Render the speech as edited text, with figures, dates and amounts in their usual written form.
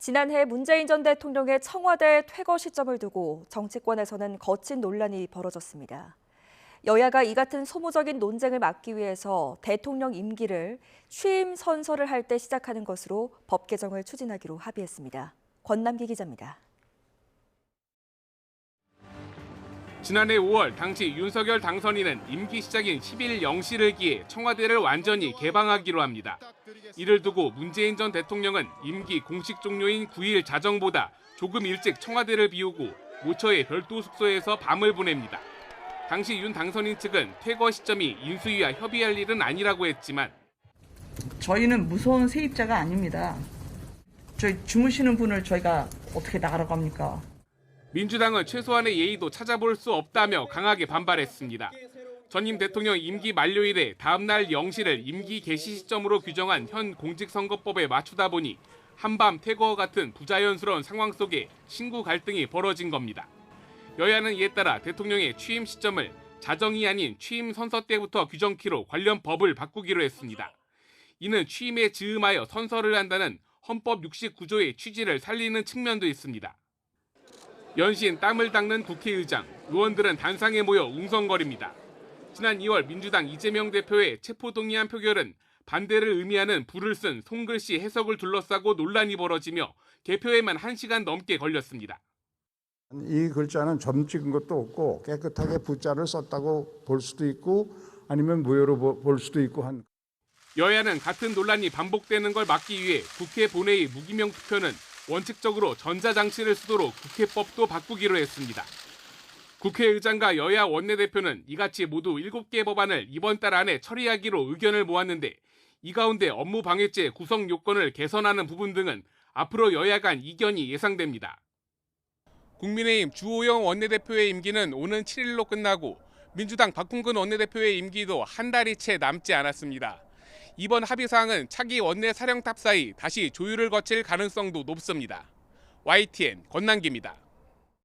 지난해 문재인 전 대통령의 청와대 퇴거 시점을 두고 정치권에서는 거친 논란이 벌어졌습니다. 여야가 이 같은 소모적인 논쟁을 막기 위해서 대통령 임기를 취임 선서를 할 때 시작하는 것으로 법 개정을 추진하기로 합의했습니다. 권남기 기자입니다. 지난해 5월 당시 윤석열 당선인은 임기 시작인 10일 0시를 기해 청와대를 완전히 개방하기로 합니다. 이를 두고 문재인 전 대통령은 임기 공식 종료인 9일 자정보다 조금 일찍 청와대를 비우고 모처의 별도 숙소에서 밤을 보냅니다. 당시 윤 당선인 측은 퇴거 시점이 인수위와 협의할 일은 아니라고 했지만 저희는 무서운 세입자가 아닙니다. 저희 주무시는 분을 저희가 어떻게 나가라고 합니까? 민주당은 최소한의 예의도 찾아볼 수 없다며 강하게 반발했습니다. 전임 대통령 임기 만료일에 다음 날 0시를 임기 개시 시점으로 규정한 현 공직선거법에 맞추다 보니 한밤 퇴거와 같은 부자연스러운 상황 속에 신구 갈등이 벌어진 겁니다. 여야는 이에 따라 대통령의 취임 시점을 자정이 아닌 취임 선서 때부터 규정키로 관련 법을 바꾸기로 했습니다. 이는 취임에 즈음하여 선서를 한다는 헌법 69조의 취지를 살리는 측면도 있습니다. 연신 땀을 닦는 국회의장, 의원들은 단상에 모여 웅성거립니다. 지난 2월 민주당 이재명 대표의 체포동의안 표결은 반대를 의미하는 불을 쓴 손글씨 해석을 둘러싸고 논란이 벌어지며 개표에만 1시간 넘게 걸렸습니다. 이 글자는 점 찍은 것도 없고 깨끗하게 부자를 썼다고 볼 수도 있고 아니면 무효로 볼 수도 있고 한. 여야는 같은 논란이 반복되는 걸 막기 위해 국회 본회의 무기명 투표는 원칙적으로 전자장치를 쓰도록 국회법도 바꾸기로 했습니다. 국회의장과 여야 원내대표는 이같이 모두 7개 법안을 이번 달 안에 처리하기로 의견을 모았는데 이 가운데 업무방해죄 구성 요건을 개선하는 부분 등은 앞으로 여야 간 이견이 예상됩니다. 국민의힘 주호영 원내대표의 임기는 오는 7일로 끝나고 민주당 박홍근 원내대표의 임기도 한 달이 채 남지 않았습니다. 이번 합의사항은 차기 원내 사령탑 사이 다시 조율을 거칠 가능성도 높습니다. YTN 권남기입니다.